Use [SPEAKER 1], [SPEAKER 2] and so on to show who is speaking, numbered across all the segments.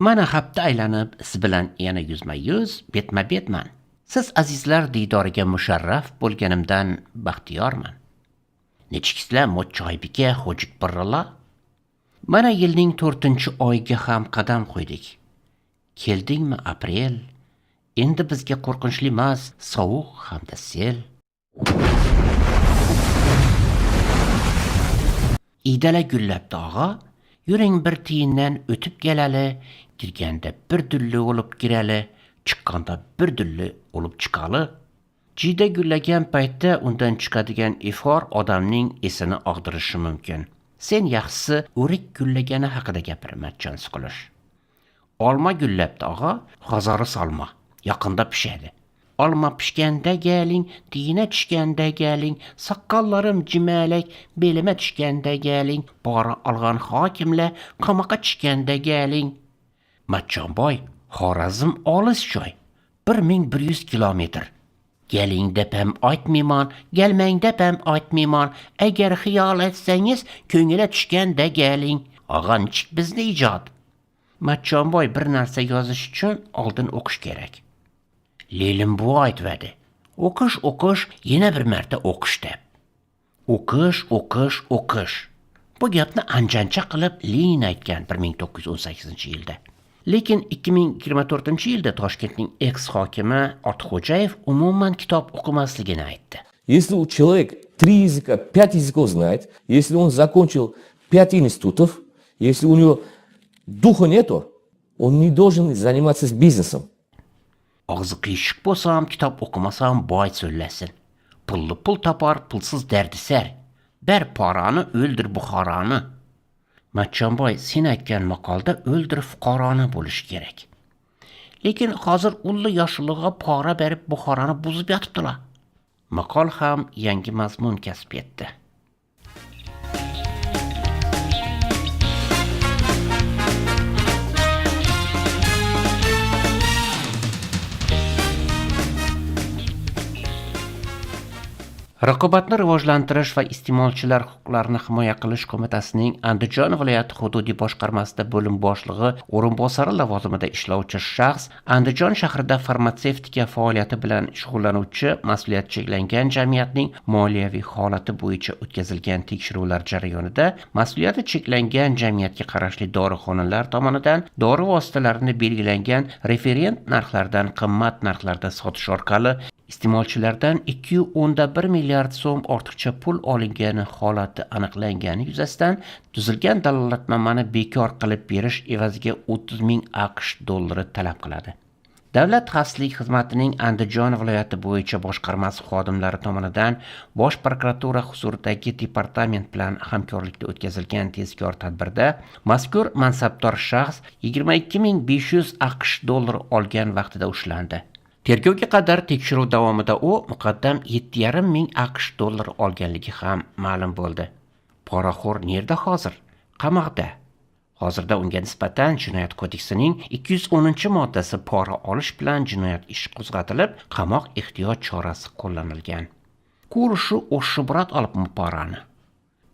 [SPEAKER 1] Mana hafta aylanib siz bilan yana yuzma-yuz, betma-betman. Siz azizlar diydoriga musharraf bo'lganimdan baxtiyorman. Nechikisizlar mo'choybika xo'jik birralar? Mana yilning 4-oyiga ham qadam qo'ydik. Keldingmi aprel? Endi bizga qo'rqinchli emas, sovuq hamda sel. Idala gullabdi og'a, yuring bir tiyindan o'tib kelali, kirganda bir dulli bo'lib kirali, chiqqanda bir dulli bo'lib chiqali. Jiyda gullagan paytda undan chiqadigan ifor odamning esini og'dirishi mumkin. Sen yaxshisi o'rik gullagani haqida gapir, Matchon Suqilish. Olma gullabdi og'a, g'azori solma, yaqinda pishadi. Olma pishganda galing, tiyina tushganda galing, soqqollarim jimalak, belima tushganda galing, pora olgan hokimlar qamoqqa tushganda galing. Matchonboy, Xorazm olis joy, 1100 kilometr. Galing deb ham aytmayman, gelmang deb ham aytmayman. Agar xiyol etsangiz, ko'ngilga tushganda galing. Og'anchik bizni ijod. Matchonboy bir narsa yozish uchun oldin o'qish kerak. Lelim bu aytadi. O'qish, yana bir marta o'qish deb. O'qish. Bu gapni anjancha qilib Lenin aytgan 1918-yilda. Lekin 2024-yilda Toshkentning ex-hokimi Ortiqxo'jayev umuman kitob o'qimasligini aytdi.
[SPEAKER 2] Если у человека 3 языка, 5 языков знает, если он закончил 5 институтов, если у него духа нету, он не должен заниматься бизнесом.
[SPEAKER 1] Og'zi qiyshiq bo'lsam, kitob o'qimasam boy so'llasin. Pulli pul topar, pulsiz dardisar. Ber parani, o'ldir Buxoroni. Matchonboy, sen aytgan maqolda o'ldir fuqaroni bo'lishi kerak. Lekin hozir ulli yoshlig'iga pora berib Buxoroni buzib yotibdilar. Maqol ham yangi mazmun kasb etdi. Raqobatni rivojlantirish va iste'molchilar huquqlarini himoya qilish qo'mitasining Andijon viloyati hududiy boshqarmasida bo'lim boshlig'i o'rinbosari lavozimida ishlovchi shaxs Andijon shahrida farmatsevtika faoliyati bilan shug'ullanuvchi mas'uliyati cheklangan jamiyatning moliyaviy holati bo'yicha o'tkazilgan tekshiruvlar jarayonida mas'uliyati cheklangan jamiyatga qarashli dorixonalar tomonidan dori vositalarini belgilangan referent narxlardan qimmat narxlarda sotish orqali iste'molchilardan 2.1 milliard so'm ortiqcha pul olingani holati aniqlangani yuzasidan tuzilgan dalolatnomani bekor qilib berish evaziga 30 ming AQSh dollari talab qiladi. Davlat xavfsizlik xizmatining Andijon viloyati bo'yicha boshqarmasi xodimlari tomonidan Bosh prokuratura huzuridagi departament bilan hamkorlikda o'tkazilgan tezkor tadbirda mazkur mansabdor shaxs 22.500 AQSh dollar olgan vaqtida ushlandi. Tergovga qadar tekshiruv davomida u muqaddam 7,5 ming AQSh dollar olganligi ham ma'lum bo'ldi. Poraxo'r nerda hozir? Qamoqda. Hozirda unga nisbatan Jinoyat kodeksining 210-moddasi pora olish bilan jinoyat ishi qo'zg'atilib, qamoq ehtiyot chorasi qo'llanilgan. Ko'rishi o'shibrat olibmi porani?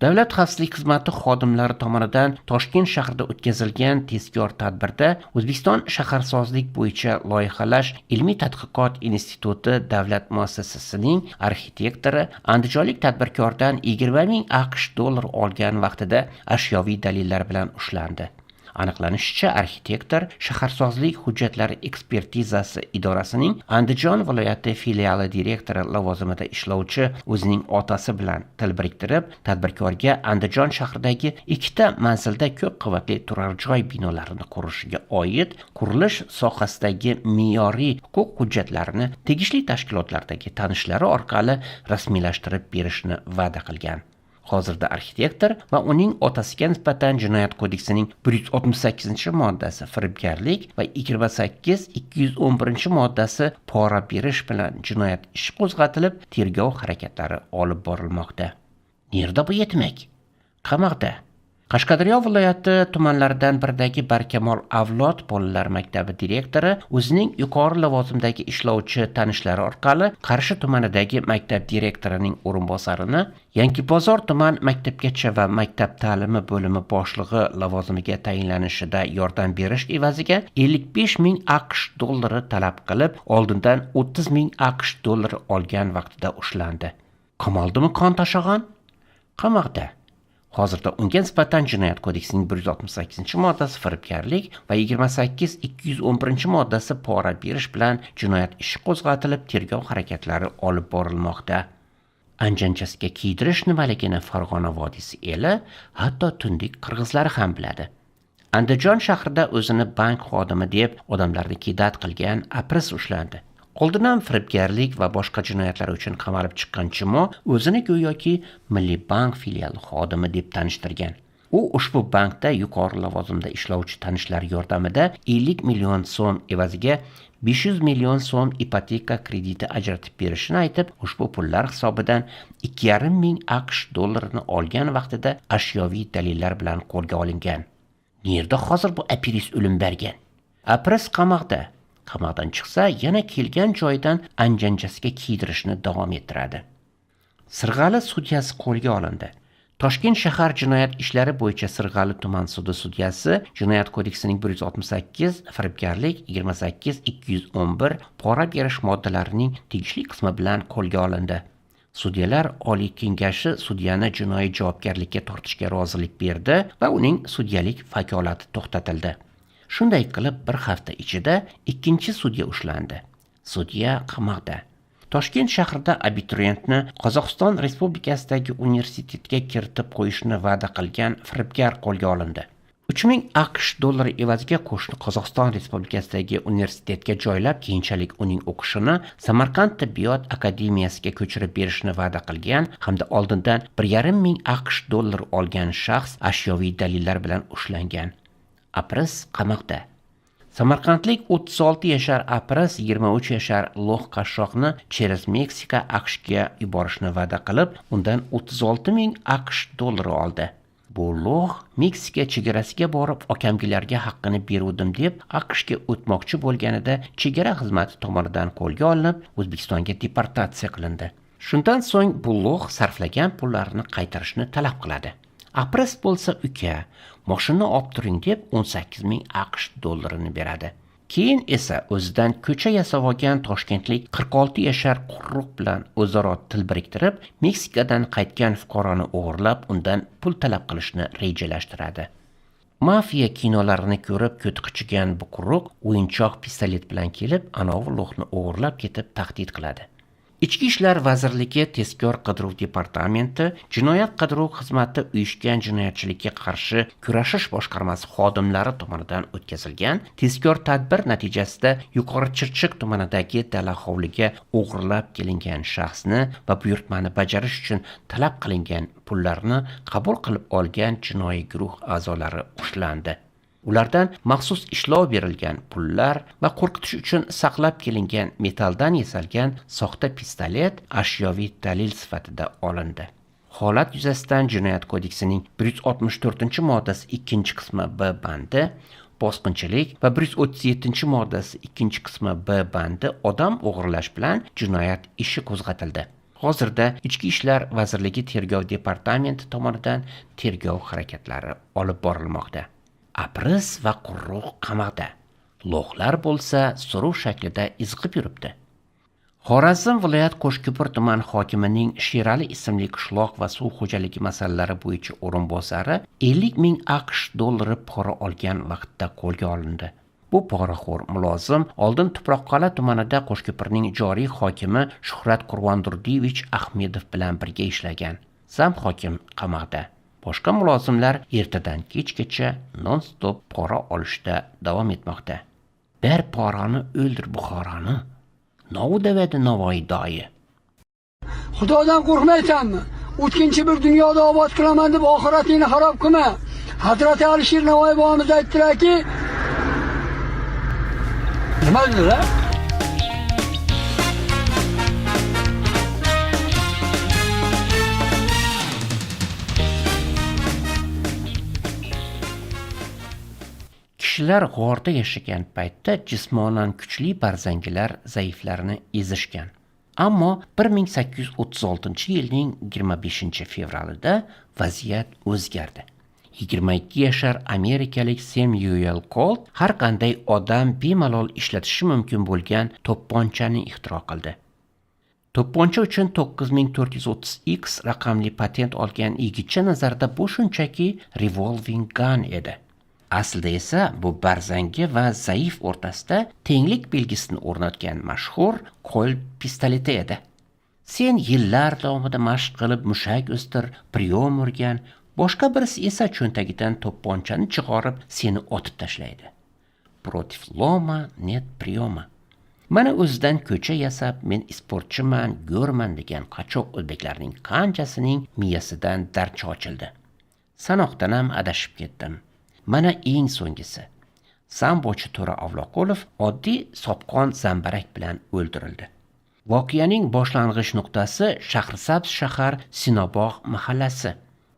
[SPEAKER 1] Davlat xavfsizlik xizmati xodimlari tomonidan Toshkent shahrida o'tkazilgan tezkor tadbirda O'zbekiston shaharsozlik bo'yicha loyihalash ilmiy tadqiqot instituti davlat muassasasining arxitektori andijonlik tadbirkordan 20 ming AQSh dollar olgan vaqtida ashyoviy dalillar bilan ushlandi. Aniqlanishicha, arxitektor shaharsozlik hujjatlari ekspertizasi idorasining Andijon viloyati filiali direktori lavozimida ishlovchi o'zining otasi bilan til biriktirib, tadbirkorga Andijon shahridagi 2 manzilda ko'p qavatli turar joy binolarini qurishiga oid qurilish sohasidagi me'yoriy huquq hujjatlarini tegishli tashkilotlardagi tanishlari orqali rasmiylashtirib berishni va'da qilgan. Hozirda arxitektor va uning otasiga nisbatan Jinoyat kodeksining 168-moddasi firibgarlik va 28-211-moddasi pora berish bilan jinoyat ishi qo'zg'atilib, tergov harakatlari olib borilmoqda. Nerda bu yetmak? Qamoqda. Qashqadaryo viloyati tumanlaridan biridagi Barkamol avlod bolalar maktabi direktori o'zining yuqori lavozimdagi ishlovchi tanishlari orqali Qarshi tumanidagi maktab direktorining o'rinbosarini Yangibozor tuman maktabgacha va maktab ta'limi bo'limi boshlig'i lavozimiga tayinlanishida yordam berish evaziga 55 ming AQSh dollari talab qilib, oldindan 30 ming AQSh dollari olgan vaqtida ushlandi. Qamoldimi qon tashag'an? Qamoqda. Hozirda unga nisbatan Jinoyat kodeksining 168-moddasi firibgarlik va 28-211-moddasi pora berish bilan jinoyat ishi qo'zg'atilib, tergov harakatlari olib borilmoqda. Anjanchasiga kiydirish nimaligini Farg'ona vodiysi eli, hatto tundik qirg'izlari ham biladi. Andijon shahrida o'zini bank xodimi deb odamlarni kidat qilgan apris ushlandi. Oldindan firibgarlik va boshqa jinoyatlar uchun qamalib chiqqan Chimo o'zini go'yoki Milliy bank filiali xodimi deb tanishtirgan. U ushbu bankda yuqori lavozimda ishlovchi tanishlar yordamida 50 million so'm evaziga 500 million so'm ipoteka krediti ajratib berishini aytib, ushbu pullar hisobidan 2,5 ming AQSh dollarini olgan vaqtida ashyoviy dalillar bilan qo'lga olingan. Nerda hozir bu apiris o'lim bergan? Apris qamoqda. Qamoqdan chiqsa, yana kelgan joyidan anjanchasiga kiydirishni davom ettiradi. Sirg'ali sudyasi qo'lga olindi. Toshkent shahar jinoyat ishlari bo'yicha Sirg'ali tuman sudi sudyasi Jinoyat kodeksining 168, firibgarlik 28-211 pora berish moddalarining tegishli qismi bilan qo'lga olindi. Sudyalar Oliy kengashi sudyani jinoiy javobgarlikka tortishga rozilik berdi va uning sudyalik vakolati to'xtatildi. Shunday qilib, bir hafta ichida ikkinchi sudya ushlandi. Sudya qamoqda. Toshkent shahrida abituriyentni Qozog'iston Respublikasidagi universitetga kiritib qo'yishni va'da qilgan firibgar qo'lga olindi. 3 ming AQSh dollari evaziga qo'shni Qozog'iston Respublikasidagi universitetga joylab, keyinchalik uning o'qishini Samarqand tibbiyot akademiyasiga ko'chirib berishni va'da qilgan hamda oldindan 1,5 ming AQSh dollari olgan shaxs ashyoviy dalillar bilan ushlangan. Apris qamoqda. Samarqandlik 36 yashar apris 23 yashar Loh qashshoqni Cheres Meksika AQShga yuborishni va'da qilib, undan 36 ming AQSh dollari oldi. Bu Loh Meksika chegarasiga borib, okamgilarga haqqini beruvdim deb AQShga o'tmoqchi bo'lganida chegara xizmati tomonidan qo'lga olinib, O'zbekistonga deportatsiya qilindi. Shundan so'ng bu Loh sarflagan pullarini qaytarishni talab qiladi. Apris bo'lsa uka, mashina olib turing deb 18 ming AQSh dollarini beradi. Keyin esa o'zidan ko'cha yasab olgan toshkentlik 46 yashar Qurruq bilan o'zaro til biriktirib, Meksikadan qaytgan fuqaroni o'g'irlab, undan pul talab qilishni rejalashtiradi. Mafiya kinolarini ko'rib ko'tiqichigan bu Qurruq o'yinchoq pistolet bilan kelib, anovi Lohni o'g'irlab ketib tahdid qiladi. Ichki ishlar vazirligi tezkor qidiruv departamenti jinoyat qidiruv xizmati uyushgan jinoyatchilikka qarshi kurashish boshqarmasi xodimlari tomonidan o'tkazilgan tezkor tadbir natijasida Yuqori Chirchiq tumanidagi dala hovliga o'g'irlab kelingan shaxsni va buyurtmani bajarish uchun talab qilingan pullarni qabul qilib olgan jinoiy guruh a'zolari ushlandi. Ulardan maxsus ishlov berilgan pullar va qo'rqitish uchun saqlab kelingan metalldan yasalgan soxta pistolet ashyoviy dalil sifatida olindi. Holat yuzasidan Jinoyat kodeksining 164-moddasi 2-qismi B bandi, bosqinchilik va 137-moddasi 2-qismi B bandi odam o'g'irlash bilan jinoyat ishi qo'zg'atildi. Hozirda Ichki ishlar vazirligi tergov departamenti tomonidan tergov harakatlari olib borilmoqda. Apris va Qurruq qamoqda. Lo'qlar bo'lsa so'rov shaklida izg'ib yuribdi. Xorazm viloyat Qo'shko'pir tuman hokimining Sherali ismli qishloq va suv xo'jaligi masalalari bo'yicha o'rinbosari 50 ming AQSh dollari pora olgan vaqtda qo'lga olindi. Bu poraxo'r mulozim oldin Tuproqqal'a tumanida Qo'shko'pirning joriy hokimi Shuhrat Qurvondurdiyevich Ahmedov bilan birga ishlagan. Zam hokim qamoqda. Boshqa mulozimlar ertadan kechgacha non-stop pora olishda davom etmoqda. Bir porani o'ldir Buxoroni. Novdavadi Navoiy doyi.
[SPEAKER 3] Xudodan qo'rqmaysanmi? O'tkinchi bir dunyoda obod qilaman deb oxiratingni xarob qilma. Hazrati Alisher Navoiy bobomiz aytdilarki, nima dedilar?
[SPEAKER 1] Kishilar g'orda yashagan paytda jismonan kuchli barzangilar zaiflarni ezishgan. Ammo 1836-yilning 25-fevralida vaziyat o'zgardi. 22 yashar amerikalik Samuel Colt har qanday odam bemalol ishlatishi mumkin bo'lgan to'pponchani ixtiro qildi. To'pponcha uchun 9430X raqamli patent olgan yigitcha nazarda bu shunchaki revolving gun edi. Aslida esa bu barzangi va zaif o'rtasida tenglik belgisini o'rnatgan mashhur Colt pistoleti edi. Sen yillar davomida mashq qilib mushak o'stir, priyom urgan, boshqa birisi esa cho'ntagidan to'pponchani chiqarib seni otib tashlaydi. Protiv loma net priyoma. Mana o'zidan ko'cha yasab, men sportchiman, go'rman degan qachoq o'zbeklarning qanchasining miyasidan darcha ochildi. Sanoqdan ham adashib ketdim. Mana eng so'nggisi. Sambochi To'ra Avloqulov oddiy sopqon zambarak bilan o'ldirildi. Voqeaning boshlang'ich nuqtasi Shahrisabz shahar Sinobog' mahallasi.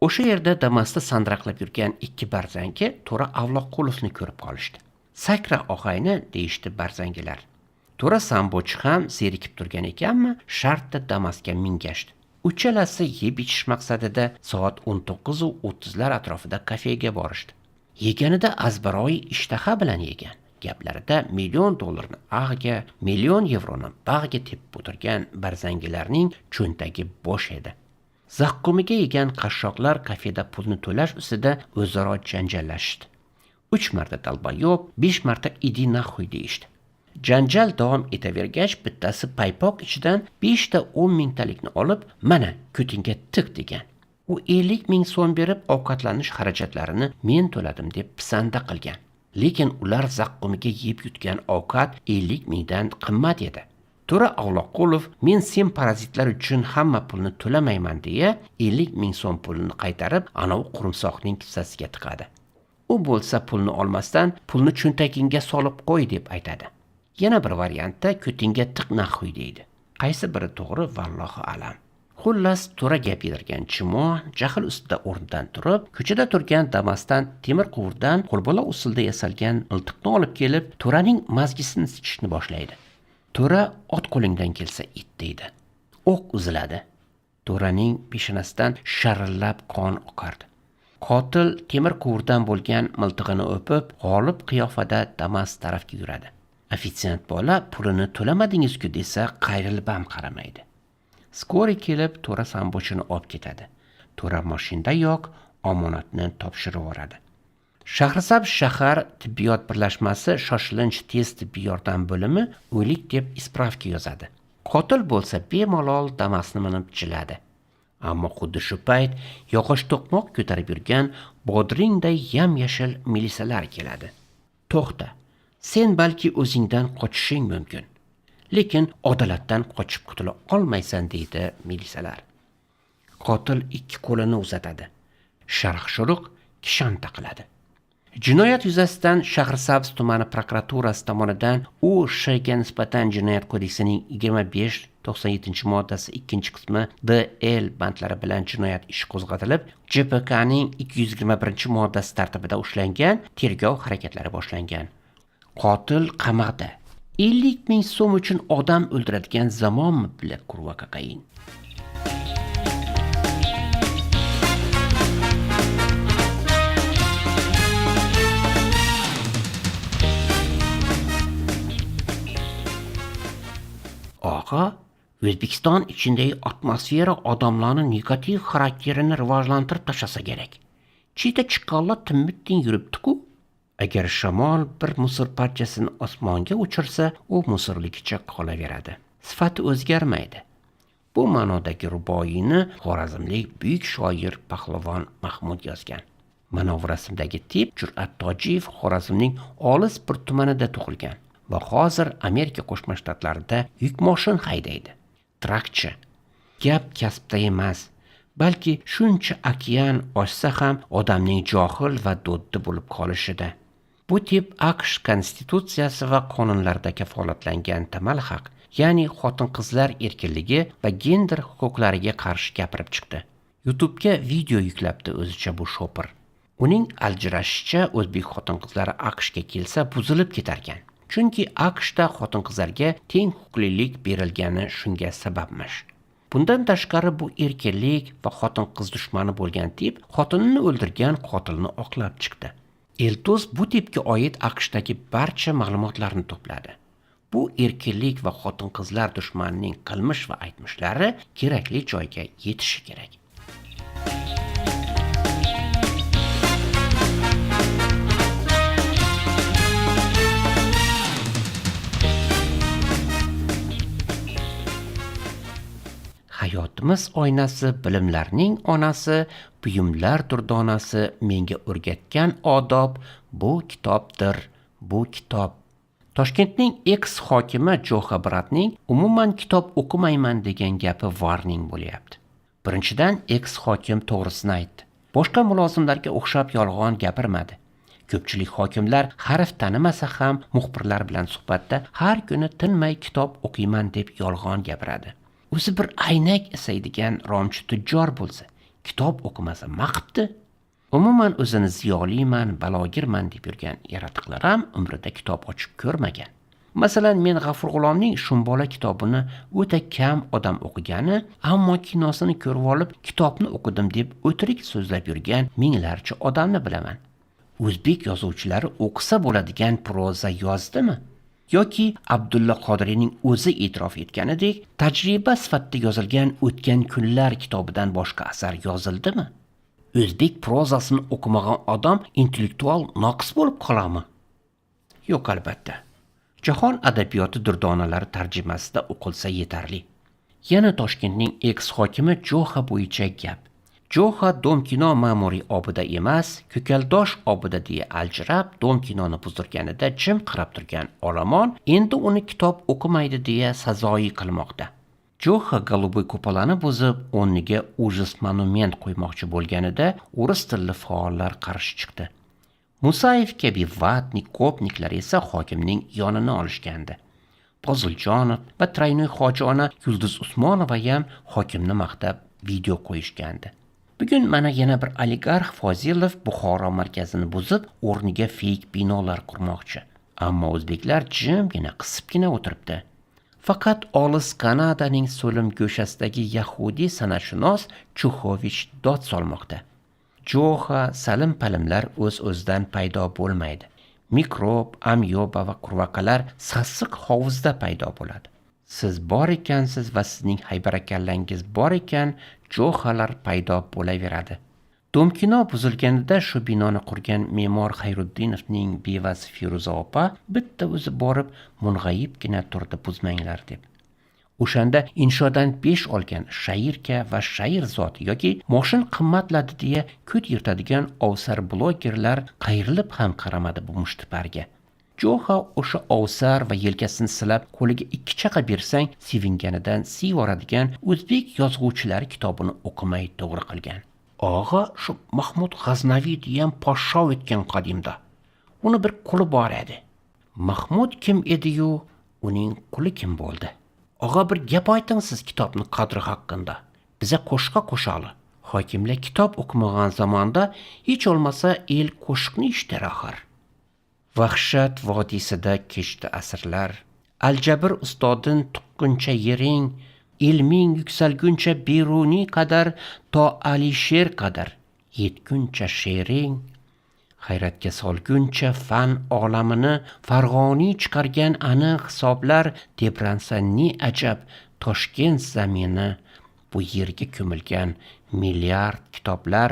[SPEAKER 1] O'sha yerda Damas'da sandraqlab yurgan ikki barzangi To'ra Avloqulovni ko'rib qolishdi. Sakra og'ayni deyishdi barzangilar. To'ra sambochi ham zerikib turgan ekanmi, shartda Damas'ga mingashdi. Uchalasi yeb ichish maqsadida soat 19:30 atrofida kafega borishdi. Yeganida azbaroyi ishtaha bilan yegan. Gaplarida $1,000,000 ag'ga, $1,000,000 bag'ga tepib o'tirgan barzangilarning cho'ntagi bo'sh edi. Zaqqumiga yegan qashshoqlar kafeda pulni to'lash ustida o'zaro janjallashdi. 3 marta dalbayob, 5 marta idi naxuy deyishdi. Janjal davom etavergach, bittasi paypoq ichidan 5 ta 10 mingtalikni olib, mana ko'tingga tiq degan. U 50 ming so'm berib ovqatlanish xarajatlarini men to'ladim deb pisanda qilgan. Lekin ular zaqqumiga yeb yutgan ovqat 50 mingdan qimmat edi. To'ra Avloqulov men sen parazitlar uchun hamma pulni to'lamayman deya 50 ming so'm pulini qaytarib, anav qurumsoqning kissasiga tiqadi. U bo'lsa pulni olmasdan pulni cho'ntagingga solib qo'y deb aytadi. Yana bir variantda ko'tingga tiq naxuy deydi. Qaysi biri to'g'ri vallohu alam. Xullas, To'ra gap yedirgan chimo jahl ustida o'rnidan turib, ko'chada turgan Damas'dan temir quvurdan qo'lbola usulda yasalgan miltiqni olib kelib, To'raning mazgisini sichishni boshlaydi. To'ra ot qo'lingdan kelsa it deydi. O'q uziladi. To'raning peshonasidan sharillab qon oqardi. Qotil temir quvurdan bo'lgan miltig'ini o'pib, g'olib qiyofada Damas tarafga yuradi. Ofitsiant bola pulini to'lamadingiz-ku desa, qayrilib ham qaramaydi. Skori kelib To'ra sambochini olib ketadi. To'ra mashinada yo'q, omonatni topshirib yuboradi. Shahrisabz shahar tibbiyot birlashmasi shoshilinch tez tibbiy yordam bo'limi o'lik deb ispravka yozadi. Qotil bo'lsa bemalol Damas'ni minib jiladi. Ammo xuddi shu payt yog'och to'qmoq ko'tarib yurgan bodringday yam-yashil milisalar keladi. To'xta. Sen balki o'zingdan qochishing mumkin. Lekin adolatdan qochib qutula olmaysan deydi milisalar. Qotil ikki qo'lini uzatadi. Sharq-shuruq kishan taqiladi. Jinoyat yuzasidan Shahrisabz tumani prokuraturasi tomonidan U.Sh.ga nisbatan Jinoyat kodeksining 25-97 ikkinchi qismi D.L bandlari bilan jinoyat ishi qo'zg'atilib, JPKning 221 moddasi tartibida ushlangan, tergov harakatlari boshlangan. Qotil qamoqda. 50 ming so'm uchun odam o'ldiradigan zamonmi bilan kurva kokain. Og'a, O'zbekiston ichidagi atmosfera odamlarning negativ xarakterini rivojlantirib tashlasa kerak. Chita chiqqanlar timmitdan yuribdi-ku. Agar shamol bir musor parchasini osmonga uchirsa, u musorligicha qolaveradi. Sifati o'zgarmaydi. Bu ma'nodagi ruboiyni xorazmlik buyuk shoir Pahlavon Mahmud yozgan. Mana bu rasmdagi tip Jur'at Tojiyev Xorazmning olis bir tumanida tug'ilgan va hozir Amerika Qo'shma Shtatlarida yuk mashin haydaydi. Trakchi. Gap kasbda emas, balki shuncha okean oshsa ham odamning johil va do'ddi bo'lib qolishida. Bu tip AQSh konstitutsiyasi va qonunlarida kafolatlangan tamal haq, ya'ni xotin-qizlar erkinligi va gender huquqlariga qarshi gapirib chiqdi. YouTube'ga video yuklabdi o'zicha bu shopir. Uning ajrashishicha, o'zbek xotin-qizlari AQShga kelsa buzilib ketarkan. Chunki AQShda xotin-qizlarga teng huquqlilik berilgani shunga sababmish. Bundan tashqari bu erkinlik va xotin-qiz dushmani bo'lgan tip xotinini o'ldirgan qotilni oqlab chiqdi. Eltos bu tipga oid AQShdagi barcha ma'lumotlarni to'pladi. Bu erkinlik va xotin-qizlar dushmanining qilmish va aytmishlari kerakli joyga yetishi kerak. Hayotimiz oynasi, bilimlarning onasi, buyumlar durdonasi menga o'rgatgan odob bu kitobdir, bu kitob. Toshkentning ex-hokimi Jo'xa Bratning umuman kitob o'qimayman degan gapi warning bo'lyapti. Birinchidan, ex-hokim to'g'risini aytdi. Boshqa mulozimlarga o'xshab yolg'on gapirmadi. Ko'pchilik hokimlar harf tanimasa ham muxbirlar bilan suhbatda har kuni tinmay kitob o'qiyman deb yolg'on gapiradi. O'zi bir aynak isaydigan romchi tujjor bo'lsa, kitob o'qimasa maqibdi. Umuman o'zini ziyoliman, balogirman deb yurgan yaratiqlar ham umrida kitob ochib ko'rmagan. Masalan, men G'afur G'ulomning Shumbola kitobini o'ta kam odam o'qigani, ammo kinosini ko'rib olib, kitobni o'qidim deb o'tirik so'zlab yurgan minglarcha odamni bilaman. O'zbek yozuvchilari o'qisa bo'ladigan proza yozdimi? Yoki Abdulla Qodiriyning o'zi e'tirof etganidek, tajriba sifatida yozilgan O'tgan kunlar kitobidan boshqa asar yozildimi? O'zbek prozasini o'qimagan odam intellektual noqis bo'lib qoladimi? Yo'q, albatta. Jahon adabiyoti durdonalari tarjimasida o'qilsa yetarli. Yana Toshkentning ex-hokimi Jo'xa bo'yicha gap. Jo'xa Domkino ma'muriy obida emas, Ko'kaldosh obida deya aljirab, Domkinoni buzdirganida jim qarab turgan olomon endi uni kitob o'qimaydi deya sazoyi qilmoqda. Jo'xa Goluboy kupolani buzib, o'rniga ujus monument qo'ymoqchi bo'lganida o'ris tilli faollar qarshi chiqdi. Musayev kabi vatnik, kopniklar esa hokimning yonini olishgandi. Poziljonov va Traynoy hoji ona Yulduz Usmonova ham hokimni maqtab video qo'yishgandi. Bugun mana yana bir oligarx Fozilov Buxoro markazini buzib, o'rniga feyk binolar qurmoqchi. Ammo o'zbeklar jimgina qisibgina o'tiribdi. Faqat olis Kanadaning so'lim go'shasidagi yahudi san'atshunos Chuxovich dod solmoqda. Jo'xa, salim-palimlar o'z-o'zidan paydo bo'lmaydi. Mikrob, amyoba va qurvaqalar sassiq hovuzda paydo bo'ladi. Siz bor ekansiz va sizning haybarakallangiz bor ekan, jo'xalar paydo bo'laveradi. Domkino buzilganida shu binoni qurgan me'mor Xayruddinovning bevasi Firuza opa bitta o'zi borib mung'ayibgina turdi buzmanglar deb. O'shanda inshodan 5 olgan Shairka va Shair zoti yoki moshin qimmatladi deya ko't yirtadigan ovsar blogerlar qayrilib ham qaramadi bu mushtiparga. Jo'xa o'sha ovsar va yelkasini silab qo'liga 2 chaqa bersang sevinganidan siyoradigan o'zbek yozuvchilari kitobini o'qimay to'g'ri qilgan. Og'a shu Mahmud G'aznaviy degan podsho o'tgan qadimda. Uni bir quli bor edi. Mahmud kim edi-yu, uning quli kim bo'ldi? Og'a bir gap ayting siz kitobni qadri haqqında. Biza qo'shiqqa qo'shali. Hokimlar kitob o'qimagan zamonda hech olmasa el qo'shiqni eshitar axir. Vahshat vodiysida kechdi asrlar. Aljabr ustodin tuqquncha yering, ilming yuksalguncha beruniy qadar to Alisher qadar yetguncha she'ring. Hayratga solguncha fan olamini farg'oniy chiqargan aniq hisoblar tebransa ne ajab Toshkent zamini bu yerga ko'milgan milliard kitoblar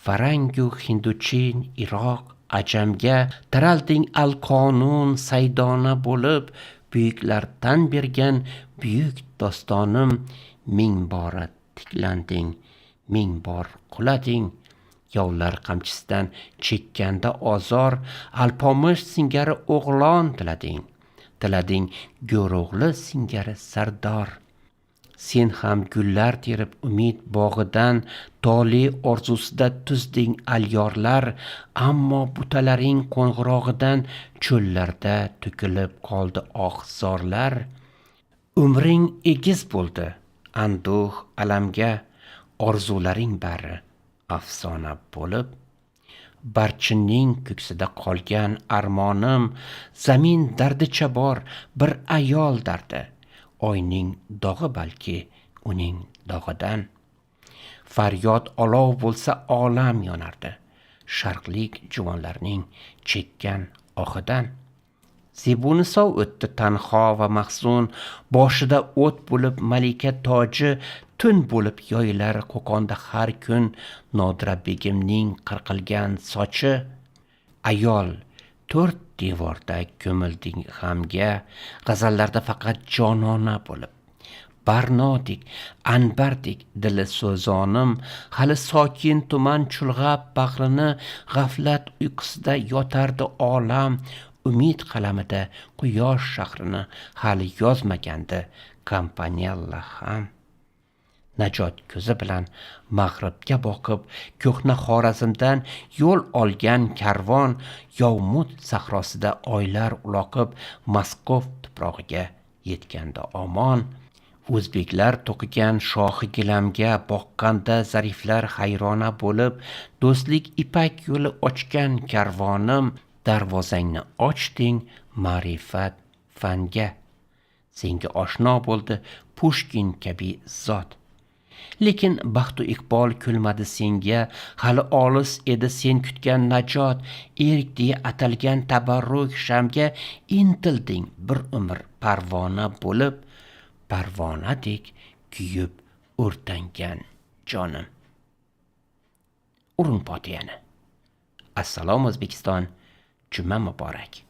[SPEAKER 1] farangu hinduchin Iroq ajamga taralding al-qonun saydona bo'lib buyuklar tan bergan buyuk dostonim ming bora tiklanding ming bor qulading yovlar qamchisidan chekkanda ozor alpomish singari o'g'lon tilading go'ro'g'li singari sardor sen ham gullar terib umid bog'idan toli orzusida tuzding alyorlar ammo butalaring qo'ng'irog'idan cho'llarda to'kilib qoldi oqzorlar umring egiz bo'ldi anduh alamga orzularing bari afsona bo'lib barchinning ko'ksida qolgan armonim, zamin dardicha bor bir ayol dardi, oyning dog'i balki uning dog'idan. Faryod olov bo'lsa olam yonardi, sharqlik juvonlarning chekkan ohidan. Zebuniso o'tdi tanho va mahzun, boshida o't bo'lib malika toji, tun bo'lib yoyilar qo'qonda har kun Nodira begimning qirqilgan sochi. Ayol to'rt devorda ko'milding g'amga, g'azallarda faqat jonona bo'lib. Barnodek, anbardek dili so'zonim, hali sokin tuman chulg'ab bag'rini, g'aflat uyqusida yotardi olam, umid qalamida quyosh shahrini hali yozmagandi Kampanella ham. Najot ko'zi bilan mag'ribga boqib, ko'hna Xorazmdan yo'l olgan karvon, Yovmut sahrosida oylar uloqib, Moskov tuprog'iga yetganda omon. O'zbeklar to'qigan shohi gilamga boqqanda zariflar hayrona bo'lib, do'stlik ipak yo'li ochgan karvonim, darvozangni ochding ma'rifat fanga. Senga oshno bo'ldi Pushkin kabi zot. Lekin baxtu iqbol kulmadi senga, hali olis edi sen kutgan najot, erk deya atalgan tabarruk shamga intilding bir umr parvona bo'lib, parvonadek kuyib o'rtangan jonim. Urung potiyani. Assalomu O'zbekiston, juma muborak.